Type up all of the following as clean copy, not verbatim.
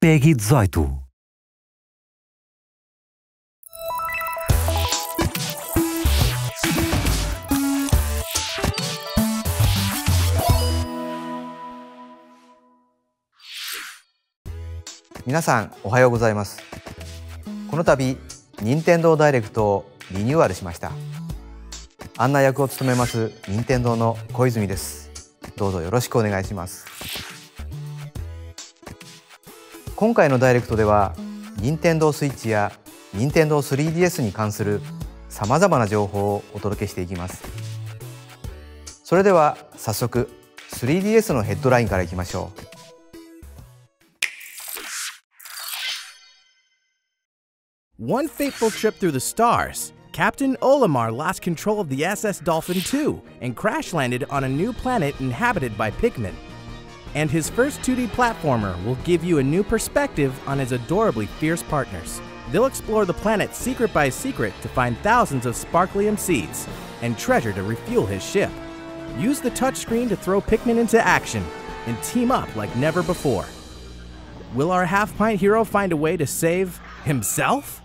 PEGI 18.皆さんおはようございます。この度任天堂ダイレクトをリニューアルしました。案内役を務めます任天堂の小泉です。どうぞよろしくお願いします。今回のダイレクトでは任天堂スイッチや任天堂 3DS に関するさまざまな情報をお届けしていきます。それでは早速 3DS のヘッドラインからいきましょう。One fateful trip through the stars, Captain Olimar lost control of the SS Dolphin II and crash-landed on a new planet inhabited by Pikmin. And his first 2D platformer will give you a new perspective on his adorably fierce partners. They'll explore the planet secret by secret to find thousands of sparklium seeds and treasure to refuel his ship. Use the touchscreen to throw Pikmin into action and team up like never before. Will our half-pint hero find a way to save himself?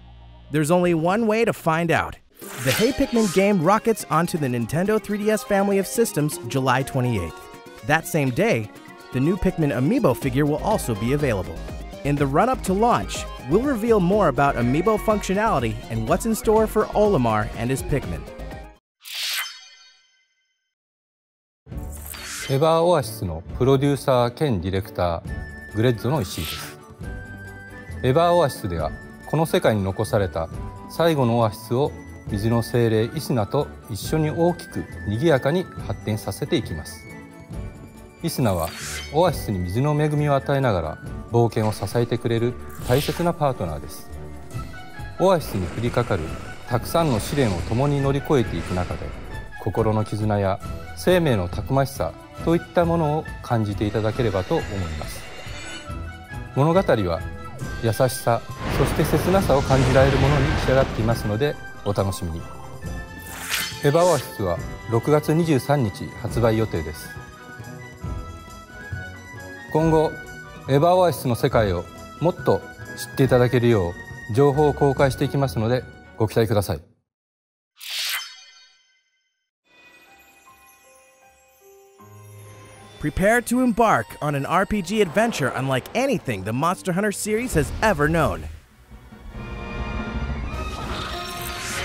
There's only one way to find out. The Hey Pikmin game rockets onto the Nintendo 3DS family of systems July 28th. That same day, the new Pikmin amiibo figure will also be available. In the run-up to launch, we'll reveal more about amiibo functionality and what's in store for Olimar and his Pikmin. エヴァーオアシスのプロデューサー兼ディレクター、グレッゾの石井です。エヴァーオアシスではこの世界に残された最後のオアシスを水の精霊イスナと一緒に大きく賑やかに発展させていきます。イスナはオアシスに水の恵みを与えながら冒険を支えてくれる大切なパートナーです。オアシスに降りかかるたくさんの試練を共に乗り越えていく中で、心の絆や生命のたくましさといったものを感じていただければと思います。物語は優しさ、そして切なさを感じられるものに仕上がっていますのでお楽しみに。エヴァオアシスは6月23日発売予定です。今後エヴァオアシスの世界をもっと知っていただけるよう情報を公開していきますのでご期待ください。Prepare to embark on an RPG adventure unlike anything the Monster Hunter series has ever known.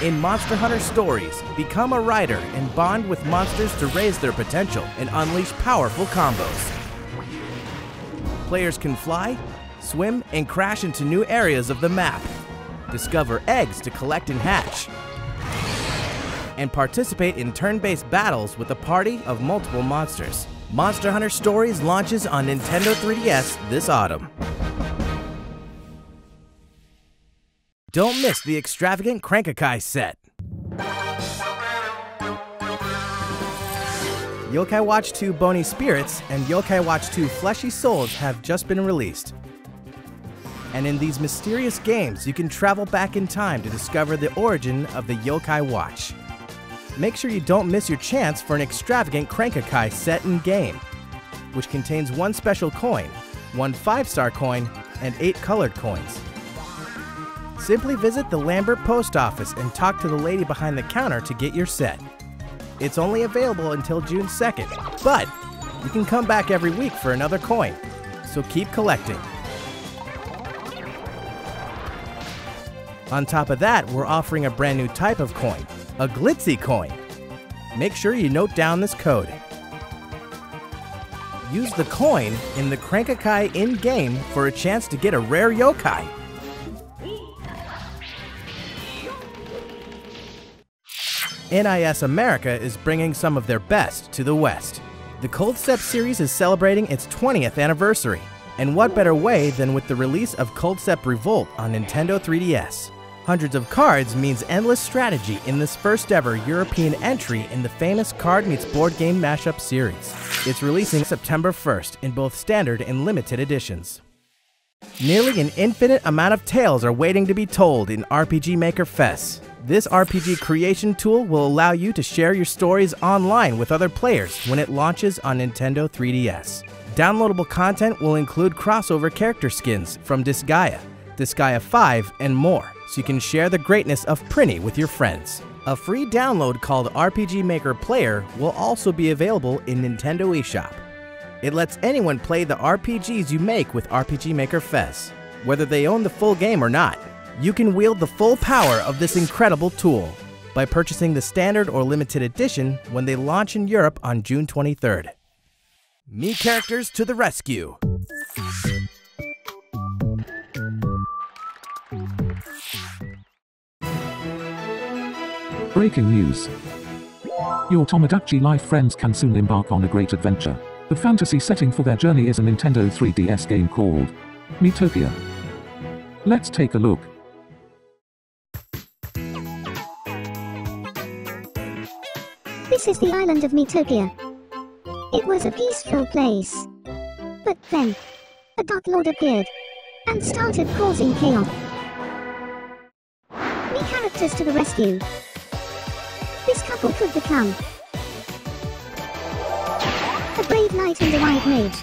In Monster Hunter Stories, become a rider and bond with monsters to raise their potential and unleash powerful combos. Players can fly, swim, and crash into new areas of the map. Discover eggs to collect and hatch. And participate in turn-based battles with a party of multiple monsters. Monster Hunter Stories launches on Nintendo 3DS this autumn. Don't miss the extravagant Crank-a-Kai set. Yokai Watch 2 Bony Spirits and Yokai Watch 2 Fleshy Souls have just been released. And in these mysterious games, you can travel back in time to discover the origin of the Yokai Watch. Make sure you don't miss your chance for an extravagant Crank-a-Kai set in game, which contains one special coin, one 5-star coin, and 8 colored coins. Simply visit the Lambert post office and talk to the lady behind the counter to get your set. It's only available until June 2nd, but you can come back every week for another coin, so keep collecting. On top of that, we're offering a brand new type of coin, a glitzy coin. Make sure you note down this code. Use the coin in the Crank-a-Kai in-game for a chance to get a rare yokai. NIS America is bringing some of their best to the West. The Cold Step series is celebrating its 20th anniversary. And what better way than with the release of Cold Step Revolt on Nintendo 3DS. Hundreds of cards means endless strategy in this first ever European entry in the famous Card Meets Board Game Mashup series. It's releasing September 1st in both standard and limited editions. Nearly an infinite amount of tales are waiting to be told in RPG Maker Fest. This RPG creation tool will allow you to share your stories online with other players when it launches on Nintendo 3DS. Downloadable content will include crossover character skins from Disgaea, Disgaea 5, and more, so you can share the greatness of Prinny with your friends. A free download called RPG Maker Player will also be available in Nintendo eShop. It lets anyone play the RPGs you make with RPG Maker Fez, whether they own the full game or not. You can wield the full power of this incredible tool by purchasing the standard or limited edition when they launch in Europe on June 23rd. Me characters to the rescue! Breaking news. Your Tomodachi Life friends can soon embark on a great adventure. The fantasy setting for their journey is a Nintendo 3DS game called Miitopia. Let's take a look. This is the island of Miitopia. It was a peaceful place. But then, a Dark Lord appeared and started causing chaos. Me characters to the rescue. This couple could become a brave knight and a white mage.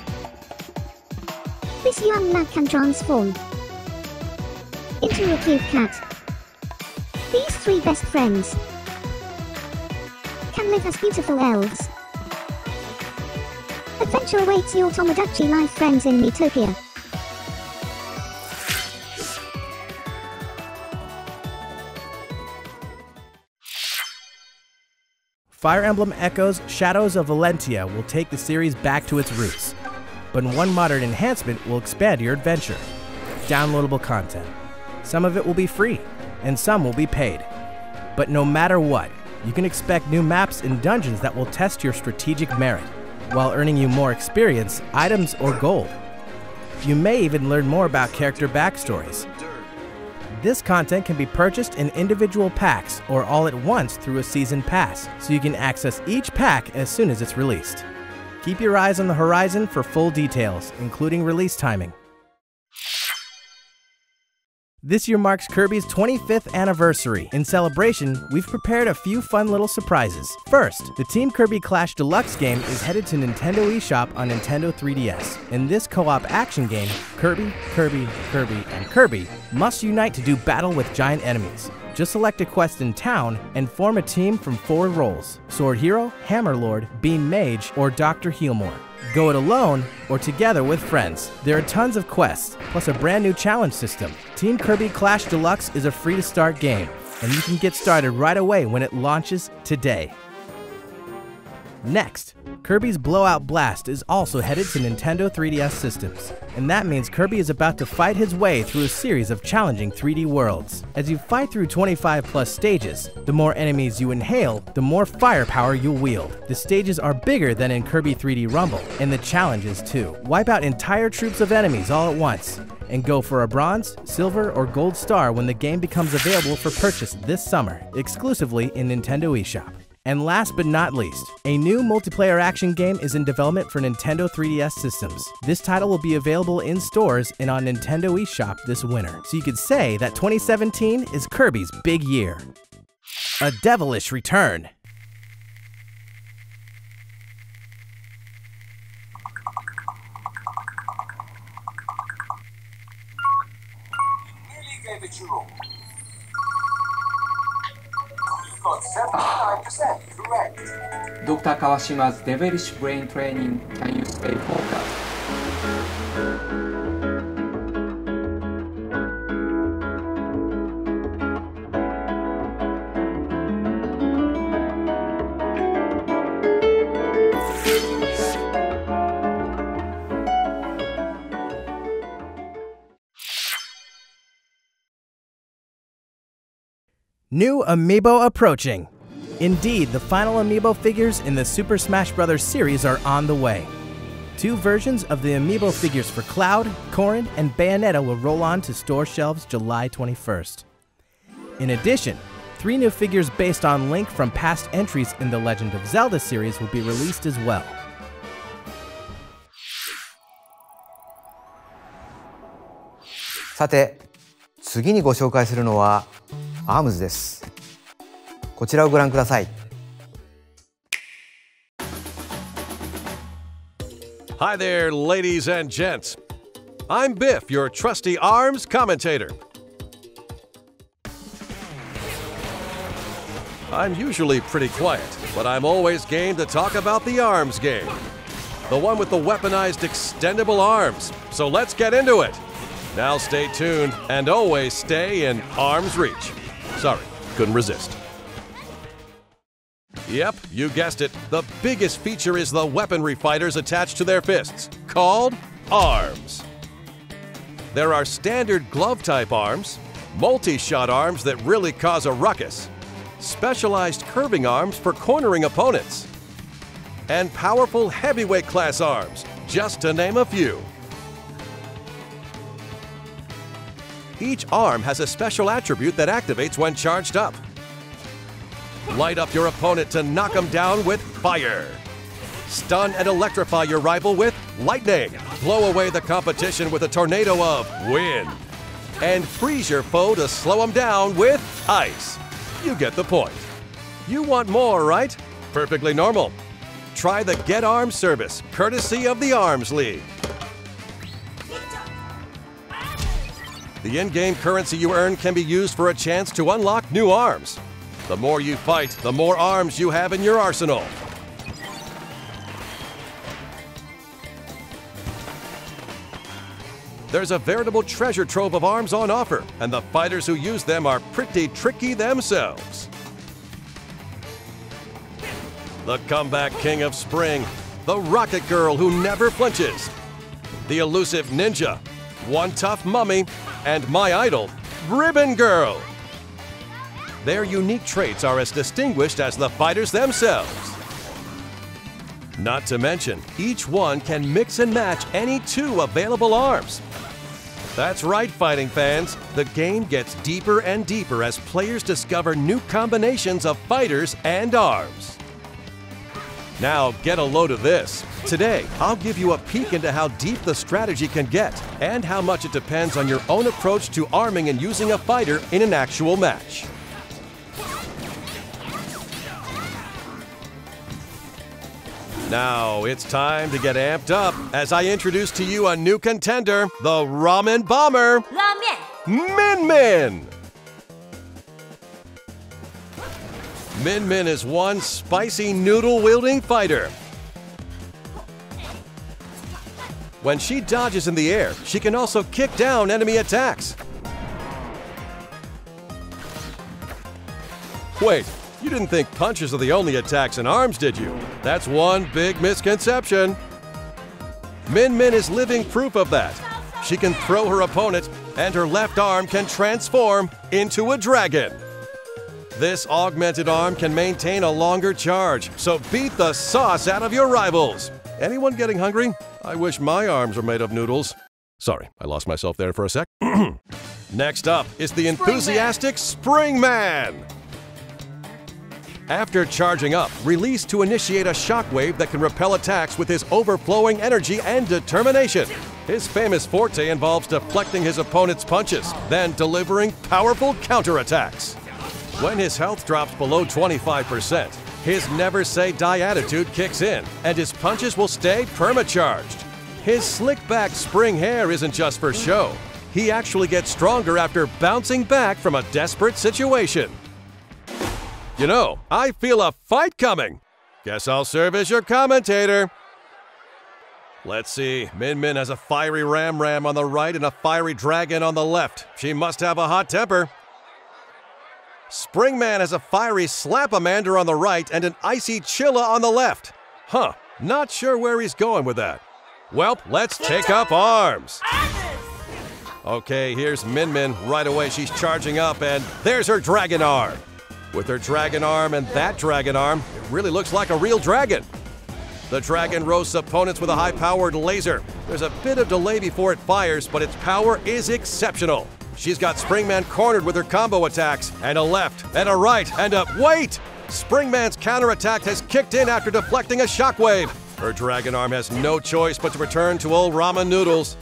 This young lad can transform into a cute cat. These three best friends can live as beautiful elves. Adventure awaits your Tomodachi Life friends in Miitopia. Fire Emblem Echoes Shadows of Valentia will take the series back to its roots, but one modern enhancement will expand your adventure. Downloadable content. Some of it will be free, and some will be paid. But no matter what, you can expect new maps and dungeons that will test your strategic merit, while earning you more experience, items, or gold. You may even learn more about character backstories. This content can be purchased in individual packs or all at once through a season pass, so you can access each pack as soon as it's released. Keep your eyes on the horizon for full details, including release timing. This year marks Kirby's 25th anniversary. In celebration, we've prepared a few fun little surprises. First, the Team Kirby Clash Deluxe game is headed to Nintendo eShop on Nintendo 3DS. In this co-op action game, Kirby, and Kirby must unite to do battle with giant enemies. Just select a quest in town and form a team from 4 roles: Sword Hero, Hammer Lord, Beam Mage, or Dr. Healmore. Go it alone or together with friends. There are tons of quests, plus a brand new challenge system. Team Kirby Clash Deluxe is a free-to-start game, and you can get started right away when it launches today. Next, Kirby's Blowout Blast is also headed to Nintendo 3DS systems, and that means Kirby is about to fight his way through a series of challenging 3D worlds. As you fight through 25+ stages, the more enemies you inhale, the more firepower you'll wield. The stages are bigger than in Kirby 3D Rumble, and the challenges too. Wipe out entire troops of enemies all at once, and go for a bronze, silver, or gold star when the game becomes available for purchase this summer, exclusively in Nintendo eShop. And last but not least, a new multiplayer action game is in development for Nintendo 3DS systems. This title will be available in stores and on Nintendo eShop this winter, so you could say that 2017 is Kirby's big year. A devilish return. Nearly gave it your all. Got 79% correct. Dr. Kawashima's devilish brain training. Can you stay focused? New Amiibo approaching. Indeed, the final Amiibo figures in the Super Smash Bros. Series are on the way. 2 versions of the Amiibo figures for Cloud, Corrin, and Bayonetta will roll on to store shelves July 21st. In addition, 3 new figures based on Link from past entries in the Legend of Zelda series will be released as well.さて、次にご紹介するのはARMS です。こちらをご覧ください。Hi there, ladies and gents. I'm Biff, your trusty ARMS commentator. I'm usually pretty quiet, but I'm always game to talk about the ARMS game. The one with the weaponized extendable arms. So let's get into it. Now stay tuned and always stay in arm's reach. Sorry, couldn't resist. Yep, you guessed it. The biggest feature is the weaponry fighters attached to their fists, called arms. There are standard glove-type arms, multi-shot arms that really cause a ruckus, specialized curving arms for cornering opponents, and powerful heavyweight class arms, just to name a few. Each arm has a special attribute that activates when charged up. Light up your opponent to knock them down with fire. Stun and electrify your rival with lightning. Blow away the competition with a tornado of wind. And freeze your foe to slow them down with ice. You get the point. You want more, right? Perfectly normal. Try the Get Arms service, courtesy of the Arms League. The in-game currency you earn can be used for a chance to unlock new arms. The more you fight, the more arms you have in your arsenal. There's a veritable treasure trove of arms on offer, and the fighters who use them are pretty tricky themselves. The comeback king of spring, the rocket girl who never flinches, the elusive ninja, one tough mummy, and my idol, Ribbon Girl. Their unique traits are as distinguished as the fighters themselves. Not to mention, each one can mix and match any two available arms. That's right, fighting fans. The game gets deeper and deeper as players discover new combinations of fighters and arms. Now, get a load of this. Today, I'll give you a peek into how deep the strategy can get and how much it depends on your own approach to arming and using a fighter in an actual match. Now, it's time to get amped up as I introduce to you a new contender, the Ramen Bomber, Min Min! Min Min is one spicy noodle-wielding fighter. When she dodges in the air, she can also kick down enemy attacks. Wait. You didn't think punches are the only attacks in arms, did you? That's one big misconception. Min Min is living proof of that. She can throw her opponent, and her left arm can transform into a dragon. This augmented arm can maintain a longer charge, so beat the sauce out of your rivals. Anyone getting hungry? I wish my arms were made of noodles. Sorry, I lost myself there for a sec. Next up is the enthusiastic Spring Man. After charging up, release to initiate a shockwave that can repel attacks with his overflowing energy and determination. His famous forte involves deflecting his opponent's punches, then delivering powerful counterattacks. When his health drops below 25%, his never say die attitude kicks in, and his punches will stay perma-charged. His slick-back spring hair isn't just for show. He actually gets stronger after bouncing back from a desperate situation. You know, I feel a fight coming. Guess I'll serve as your commentator. Let's see, Min Min has a fiery Ram on the right and a fiery dragon on the left. She must have a hot temper. Springman has a fiery Slap-a-Mander on the right and an icy Chilla on the left. Huh, not sure where he's going with that. Well, let's take up arms. Okay, here's Min Min. Right away, she's charging up, and there's her dragon arm. With her dragon arm and that dragon arm, it really looks like a real dragon. The dragon roasts opponents with a high-powered laser. There's a bit of delay before it fires, but its power is exceptional. She's got Springman cornered with her combo attacks, and a left, and a right, and a... Wait! Springman's counterattack has kicked in after deflecting a shockwave. Her dragon arm has no choice but to return to old ramen noodles.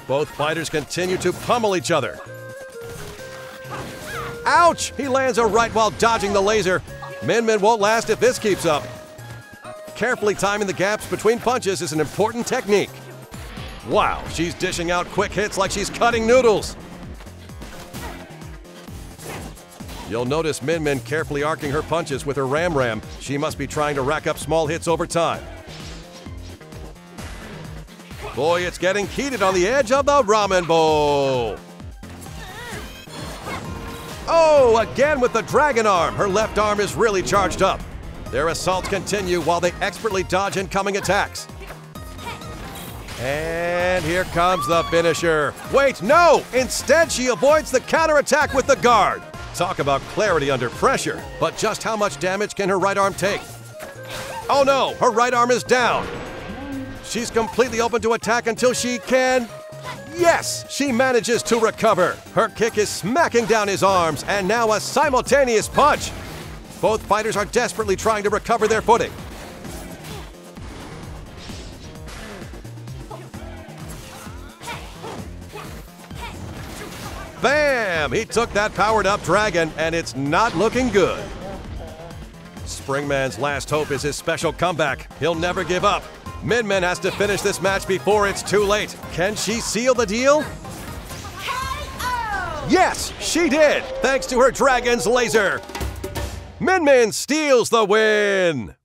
Both fighters continue to pummel each other. Ouch! He lands a right while dodging the laser. Min Min won't last if this keeps up. carefully timing the gaps between punches is an important technique. Wow, she's dishing out quick hits like she's cutting noodles. You'll notice Min Min carefully arcing her punches with her ram. She must be trying to rack up small hits over time. Boy, it's getting heated on the edge of the ramen bowl. Oh, again with the dragon arm. Her left arm is really charged up. Their assaults continue while they expertly dodge incoming attacks. And here comes the finisher. Wait, no! Instead, she avoids the counterattack with the guard. Talk about clarity under pressure. But just how much damage can her right arm take? Oh no, her right arm is down. She's completely open to attack until she can... Yes, she manages to recover. Her kick is smacking down his arms, and now a simultaneous punch. Both fighters are desperately trying to recover their footing. Bam! He took that powered-up dragon, and it's not looking good. Springman's last hope is his special comeback. He'll never give up. Min Min has to finish this match before it's too late. Can she seal the deal? Yes, she did, thanks to her dragon's laser. Min Min steals the win.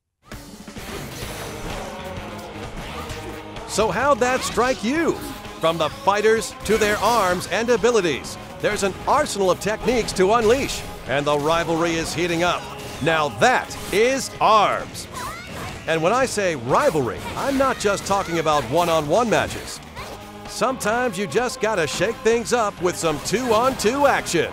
So how'd that strike you? From the fighters to their arms and abilities, there's an arsenal of techniques to unleash, and the rivalry is heating up. Now that is ARMS. And when I say rivalry, I'm not just talking about one-on-one matches. Sometimes you just gotta shake things up with some two-on-two action.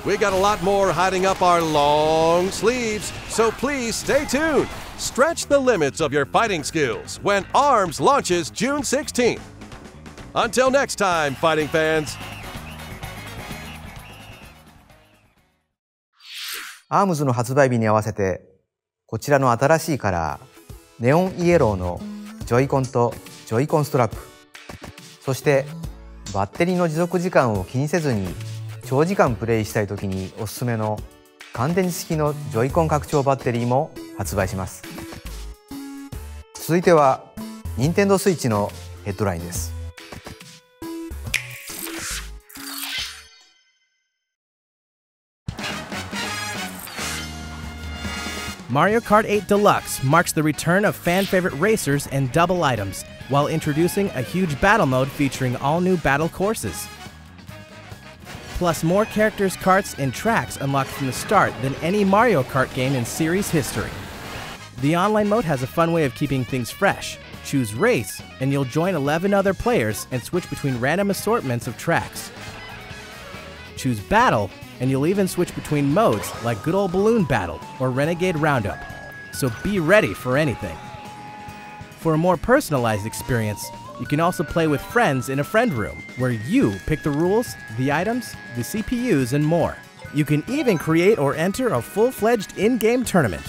We got a lot more hiding up our long sleeves, so please stay tuned. Stretch the limits of your fighting skills when ARMS launches June 16th. Until next time, fighting fans. ARMS の発売日に合わせて、こちらの新しいカラー、ネオンイエローのジョイコンとジョイコンストラップ、そしてバッテリーの持続時間を気にせずに長時間プレイしたいときにおすすめの乾電池式のジョイコン拡張バッテリーも発売します。続いては、任天堂スイッチのヘッドラインです。Mario Kart 8 Deluxe marks the return of fan-favorite racers and double items, while introducing a huge battle mode featuring all new battle courses. Plus more characters, karts, and tracks unlocked from the start than any Mario Kart game in series history. The online mode has a fun way of keeping things fresh. Choose Race, and you'll join 11 other players and switch between random assortments of tracks. Choose Battle, and you'll even switch between modes like Good Ol' Balloon Battle or Renegade Roundup. So be ready for anything. For a more personalized experience, you can also play with friends in a friend room, where you pick the rules, the items, the CPUs, and more. You can even create or enter a full-fledged in-game tournament.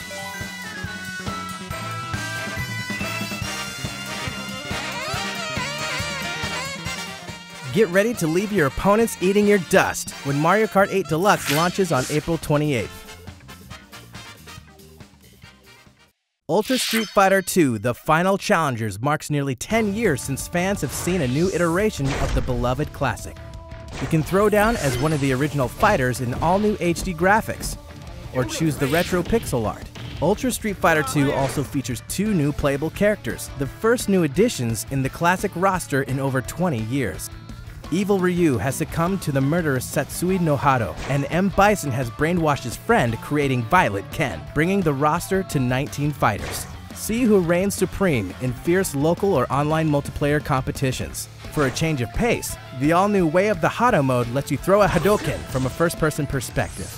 Get ready to leave your opponents eating your dust when Mario Kart 8 Deluxe launches on April 28th. Ultra Street Fighter 2: The Final Challengers marks nearly 10 years since fans have seen a new iteration of the beloved classic. You can throw down as one of the original fighters in all-new HD graphics, or choose the retro pixel art. Ultra Street Fighter 2 also features 2 new playable characters, the first new additions in the classic roster in over 20 years. Evil Ryu has succumbed to the murderous Satsui no Hado, and M. Bison has brainwashed his friend, creating Violet Ken, bringing the roster to 19 fighters. See who reigns supreme in fierce local or online multiplayer competitions. For a change of pace, the all-new Way of the Hado mode lets you throw a Hadoken from a first-person perspective.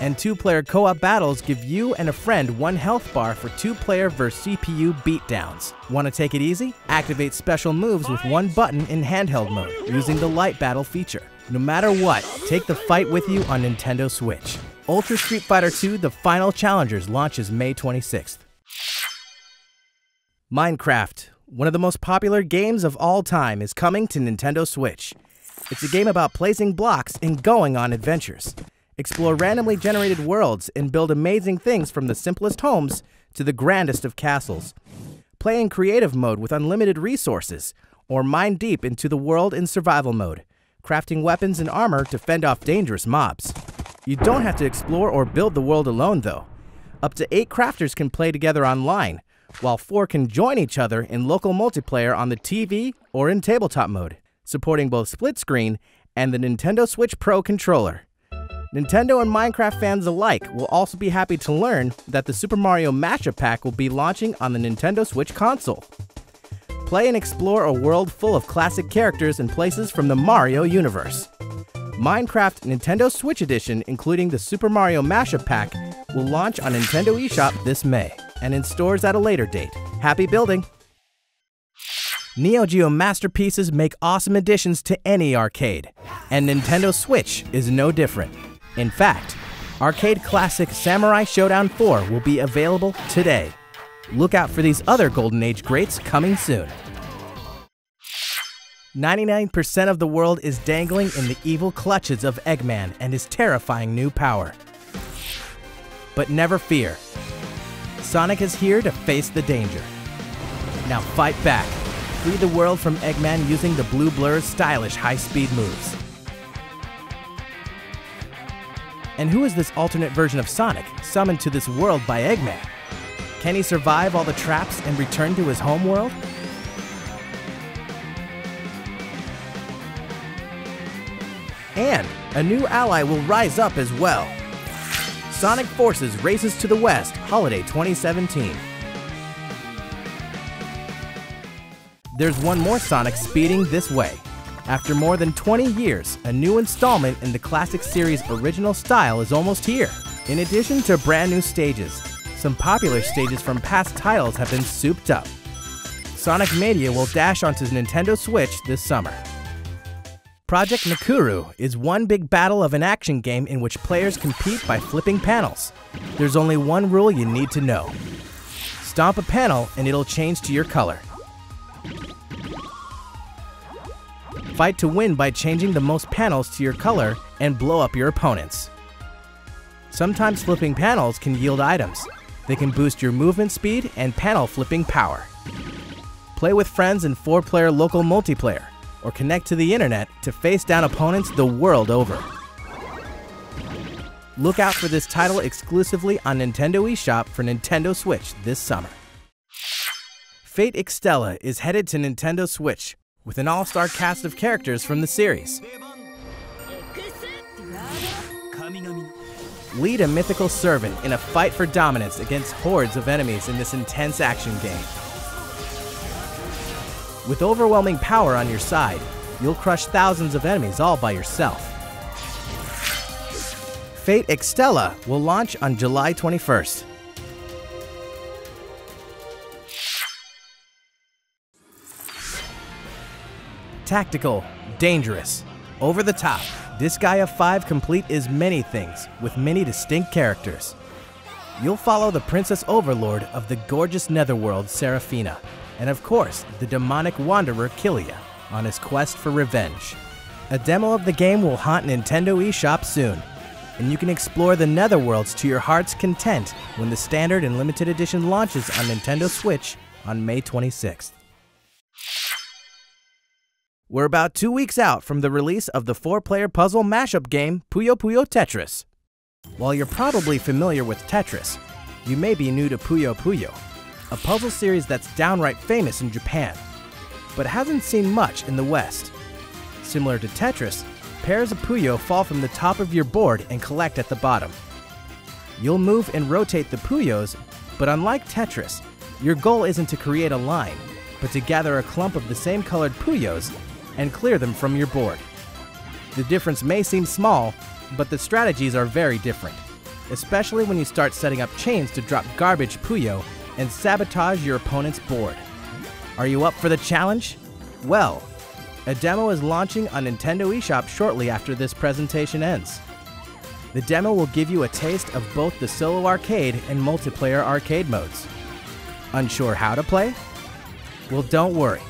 And 2-player co-op battles give you and a friend 1 health bar for 2-player vs CPU beatdowns. Want to take it easy? Activate special moves with 1 button in handheld mode, using the light battle feature. No matter what, take the fight with you on Nintendo Switch. Ultra Street Fighter 2: The Final Challengers launches May 26th. Minecraft, one of the most popular games of all time, is coming to Nintendo Switch. It's a game about placing blocks and going on adventures. Explore randomly generated worlds and build amazing things from the simplest homes to the grandest of castles. Play in creative mode with unlimited resources, or mine deep into the world in survival mode, crafting weapons and armor to fend off dangerous mobs. You don't have to explore or build the world alone though. Up to 8 crafters can play together online, while 4 can join each other in local multiplayer on the TV or in tabletop mode, supporting both split screen and the Nintendo Switch Pro controller. Nintendo and Minecraft fans alike will also be happy to learn that the Super Mario Mashup Pack will be launching on the Nintendo Switch console. Play and explore a world full of classic characters and places from the Mario universe. Minecraft Nintendo Switch Edition, including the Super Mario Mashup Pack, will launch on Nintendo eShop this May, and in stores at a later date. Happy building! Neo Geo masterpieces make awesome additions to any arcade, and Nintendo Switch is no different. In fact, arcade classic Samurai Showdown 4 will be available today. Look out for these other Golden Age greats coming soon. 99% of the world is dangling in the evil clutches of Eggman and his terrifying new power. But never fear. Sonic is here to face the danger. Now fight back. Free the world from Eggman using the Blue Blur's stylish high-speed moves. And who is this alternate version of Sonic, summoned to this world by Eggman? Can he survive all the traps and return to his home world? And a new ally will rise up as well. Sonic Forces Races to the West, Holiday 2017. There's one more Sonic speeding this way. After more than 20 years, a new installment in the classic series' original style is almost here. In addition to brand new stages, some popular stages from past titles have been souped up. Sonic Mania will dash onto Nintendo Switch this summer. Project Nakuru is one big battle of an action game in which players compete by flipping panels. There's only one rule you need to know. Stomp a panel and it'll change to your color. Fight to win by changing the most panels to your color and blow up your opponents. Sometimes flipping panels can yield items. They can boost your movement speed and panel flipping power. Play with friends in 4-player local multiplayer, or connect to the internet to face down opponents the world over. Look out for this title exclusively on Nintendo eShop for Nintendo Switch this summer. Fate Extella is headed to Nintendo Switch with an all-star cast of characters from the series. Lead a mythical servant in a fight for dominance against hordes of enemies in this intense action game. With overwhelming power on your side, you'll crush thousands of enemies all by yourself. Fate Extella will launch on July 21st. Tactical, dangerous, over the top, Disgaea 5 Complete is many things, with many distinct characters. You'll follow the Princess Overlord of the gorgeous netherworld, Seraphina, and of course, the demonic wanderer Killia, on his quest for revenge. A demo of the game will haunt Nintendo eShop soon, and you can explore the netherworlds to your heart's content when the standard and limited edition launches on Nintendo Switch on May 26th. We're about 2 weeks out from the release of the 4-player puzzle mashup game Puyo Puyo Tetris. While you're probably familiar with Tetris, you may be new to Puyo Puyo, a puzzle series that's downright famous in Japan, but hasn't seen much in the West. Similar to Tetris, pairs of Puyo fall from the top of your board and collect at the bottom. You'll move and rotate the Puyos, but unlike Tetris, your goal isn't to create a line, but to gather a clump of the same colored Puyos and clear them from your board. The difference may seem small, but the strategies are very different, especially when you start setting up chains to drop garbage Puyo and sabotage your opponent's board. Are you up for the challenge? Well, a demo is launching on Nintendo eShop shortly after this presentation ends. The demo will give you a taste of both the solo arcade and multiplayer arcade modes. Unsure how to play? Well, don't worry.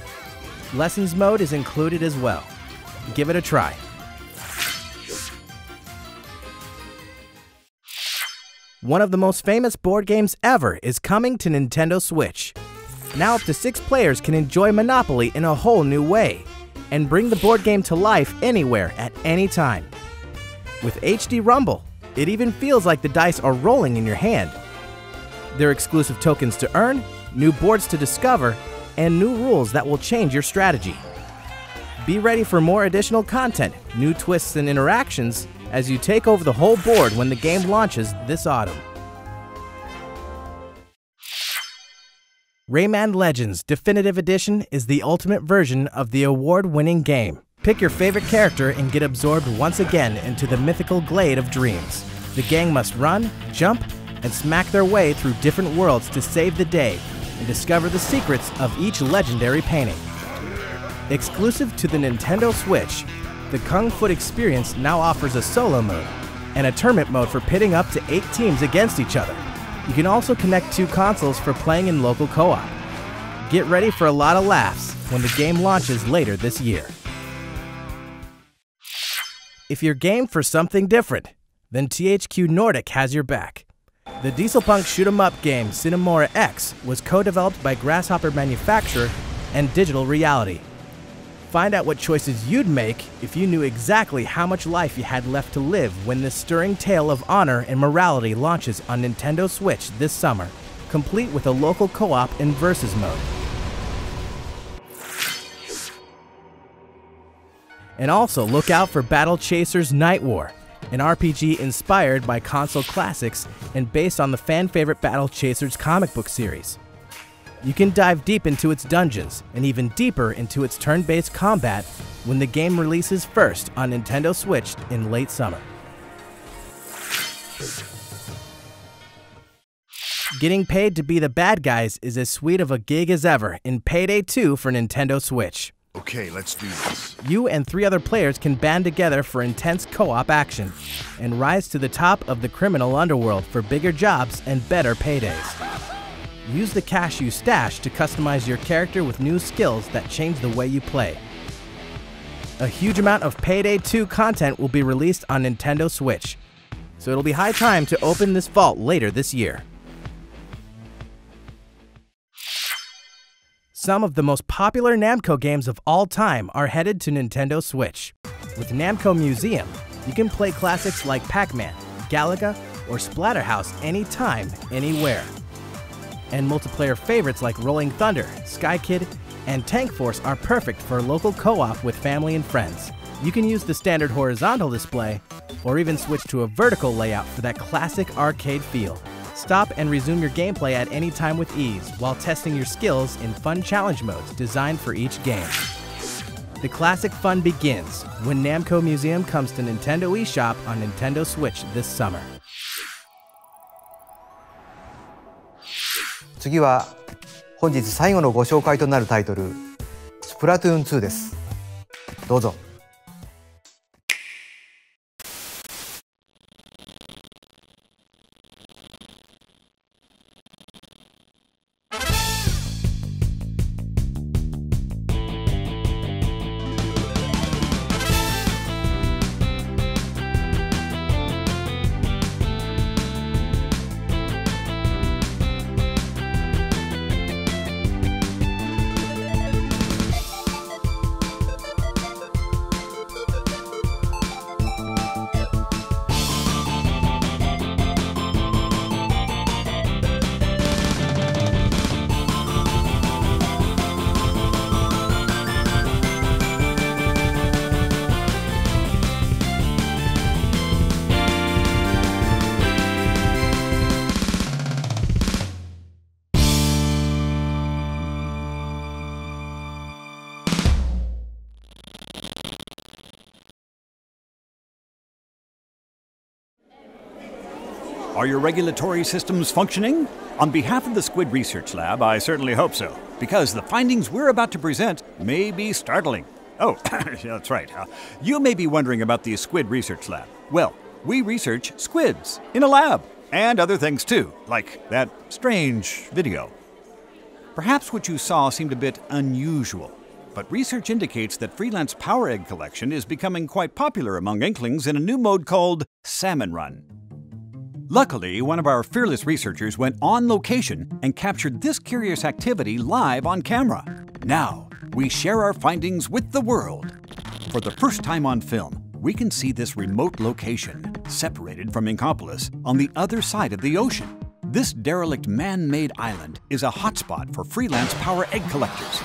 Lessons mode is included as well. Give it a try. One of the most famous board games ever is coming to Nintendo Switch. Now up to 6 players can enjoy Monopoly in a whole new way, and bring the board game to life anywhere at any time. With HD Rumble, it even feels like the dice are rolling in your hand. There are exclusive tokens to earn, new boards to discover, and new rules that will change your strategy. Be ready for more additional content, new twists and interactions as you take over the whole board when the game launches this autumn. Rayman Legends Definitive Edition is the ultimate version of the award-winning game. Pick your favorite character and get absorbed once again into the mythical glade of dreams. The gang must run, jump, and smack their way through different worlds to save the day and discover the secrets of each legendary painting. Exclusive to the Nintendo Switch, the Kung Fu experience now offers a solo mode and a tournament mode for pitting up to 8 teams against each other. You can also connect 2 consoles for playing in local co-op. Get ready for a lot of laughs when the game launches later this year. If you're game for something different, then THQ Nordic has your back. The dieselpunk shoot-'em-up game Cinemora X was co-developed by Grasshopper Manufacturer and Digital Reality. Find out what choices you'd make if you knew exactly how much life you had left to live when this stirring tale of honor and morality launches on Nintendo Switch this summer, complete with a local co-op and versus mode. And also look out for Battle Chasers Night War, an RPG inspired by console classics and based on the fan-favorite Battle Chasers comic book series. You can dive deep into its dungeons and even deeper into its turn-based combat when the game releases first on Nintendo Switch in late summer. Getting paid to be the bad guys is as sweet of a gig as ever in Payday 2 for Nintendo Switch. Okay, let's do this. You and 3 other players can band together for intense co-op action and rise to the top of the criminal underworld for bigger jobs and better paydays. Use the cash you stash to customize your character with new skills that change the way you play. A huge amount of Payday 2 content will be released on Nintendo Switch, so it'll be high time to open this vault later this year. Some of the most popular Namco games of all time are headed to Nintendo Switch. With Namco Museum, you can play classics like Pac-Man, Galaga, or Splatterhouse anytime, anywhere. And multiplayer favorites like Rolling Thunder, Sky Kid, and Tank Force are perfect for local co-op with family and friends. You can use the standard horizontal display, or even switch to a vertical layout for that classic arcade feel. Stop and resume your gameplay at any time with ease while testing your skills in fun challenge modes designed for each game. The classic fun begins when Namco Museum comes to Nintendo eShop on Nintendo Switch this summer. 次は本日最後のご紹介となるタイトル、スプラトゥーン2です。どうぞ。Are your regulatory systems functioning? On behalf of the Squid Research Lab, I certainly hope so, because the findings we're about to present may be startling. Oh, that's right. You may be wondering about the Squid Research Lab. Well, we research squids in a lab, and other things too, like that strange video. Perhaps what you saw seemed a bit unusual, but research indicates that freelance power egg collection is becoming quite popular among Inklings in a new mode called Salmon Run. Luckily, one of our fearless researchers went on location and captured this curious activity live on camera. Now, we share our findings with the world. For the first time on film, we can see this remote location, separated from Inkopolis, on the other side of the ocean. This derelict man-made island is a hotspot for freelance power egg collectors.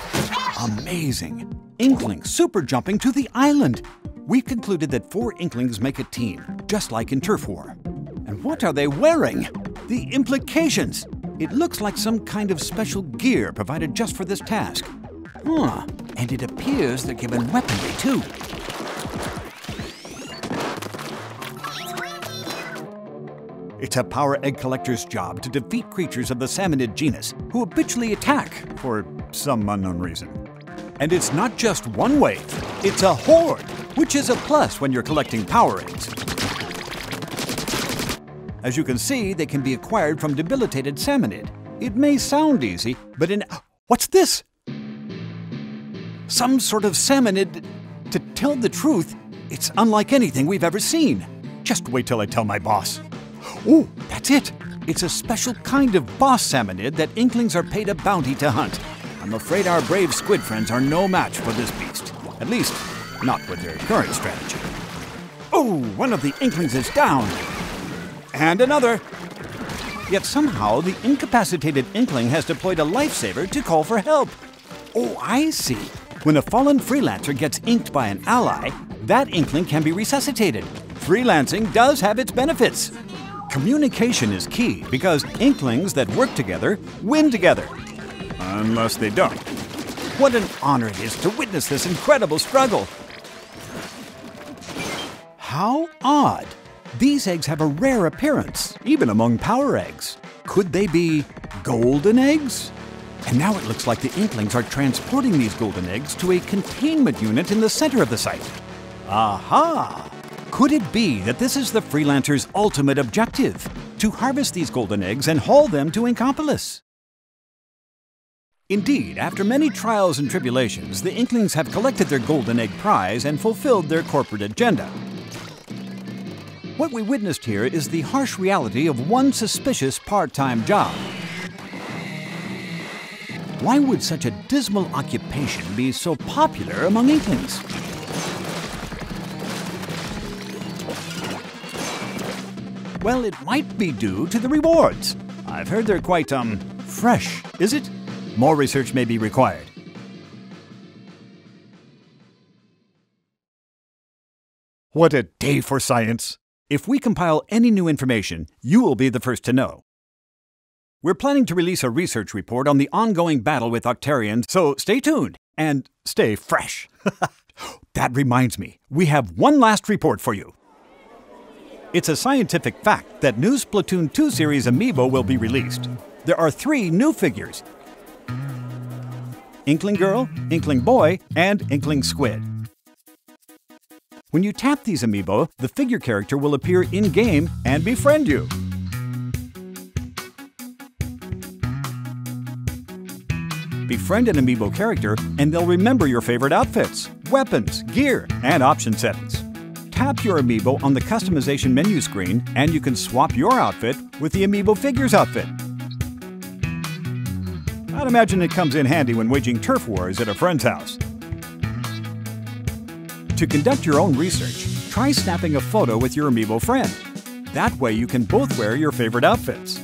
Amazing! Inklings super jumping to the island! We've concluded that 4 Inklings make a team, just like in Turf War. And what are they wearing? The implications! It looks like some kind of special gear provided just for this task. And it appears they're given weaponry too. It's a power egg collector's job to defeat creatures of the salmonid genus who habitually attack for some unknown reason. And it's not just one wave, it's a horde, which is a plus when you're collecting power eggs. As you can see, they can be acquired from debilitated salmonid. It may sound easy, but what's this? Some sort of salmonid. To tell the truth, it's unlike anything we've ever seen. Just wait till I tell my boss. Oh, that's it! It's a special kind of boss salmonid that Inklings are paid a bounty to hunt. I'm afraid our brave squid friends are no match for this beast. At least, not with their current strategy. Oh, one of the Inklings is down! And another! Yet somehow the incapacitated Inkling has deployed a lifesaver to call for help. Oh, I see. When a fallen freelancer gets inked by an ally, that Inkling can be resuscitated. Freelancing does have its benefits. Communication is key because Inklings that work together win together. Unless they don't. What an honor it is to witness this incredible struggle. How odd. These eggs have a rare appearance, even among power eggs. Could they be golden eggs? And now it looks like the Inklings are transporting these golden eggs to a containment unit in the center of the site. Aha! Could it be that this is the freelancer's ultimate objective? To harvest these golden eggs and haul them to Inkopolis? Indeed, after many trials and tribulations, the Inklings have collected their golden egg prize and fulfilled their corporate agenda. What we witnessed here is the harsh reality of one suspicious part-time job. Why would such a dismal occupation be so popular among Inklings? Well, it might be due to the rewards. I've heard they're quite, fresh, is it? More research may be required. What a day for science! If we compile any new information, you will be the first to know. We're planning to release a research report on the ongoing battle with Octarians, so stay tuned and stay fresh. That reminds me, we have one last report for you. It's a scientific fact that new Splatoon 2 series amiibo will be released. There are 3 new figures: Inkling Girl, Inkling Boy, and Inkling Squid. When you tap these amiibo, the figure character will appear in-game and befriend you. Befriend an amiibo character and they'll remember your favorite outfits, weapons, gear, and option settings. Tap your amiibo on the customization menu screen and you can swap your outfit with the amiibo figure's outfit. I'd imagine it comes in handy when waging turf wars at a friend's house. To conduct your own research, try snapping a photo with your amiibo friend. That way you can both wear your favorite outfits.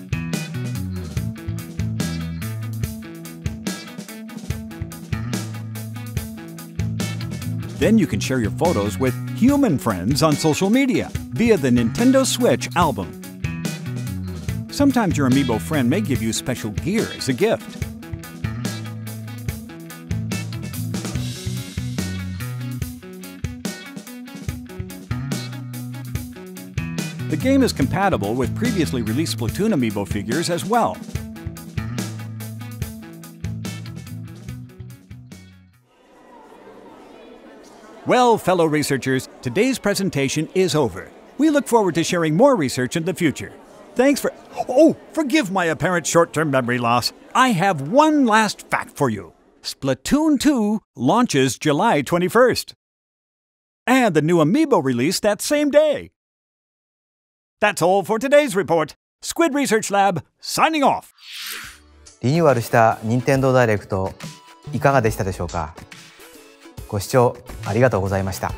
Then you can share your photos with human friends on social media via the Nintendo Switch album. Sometimes your amiibo friend may give you special gear as a gift. The game is compatible with previously released Splatoon amiibo figures as well. Well, fellow researchers, today's presentation is over. We look forward to sharing more research in the future. Thanks for... Oh, forgive my apparent short-term memory loss. I have one last fact for you. Splatoon 2 launches July 21st. And the new amiibo release that same day. That's all for today's report. Squid Research Lab, signing off. リニューアルした任天堂ダイレクトいかがでしたでしょうか。ご視聴ありがとうございました。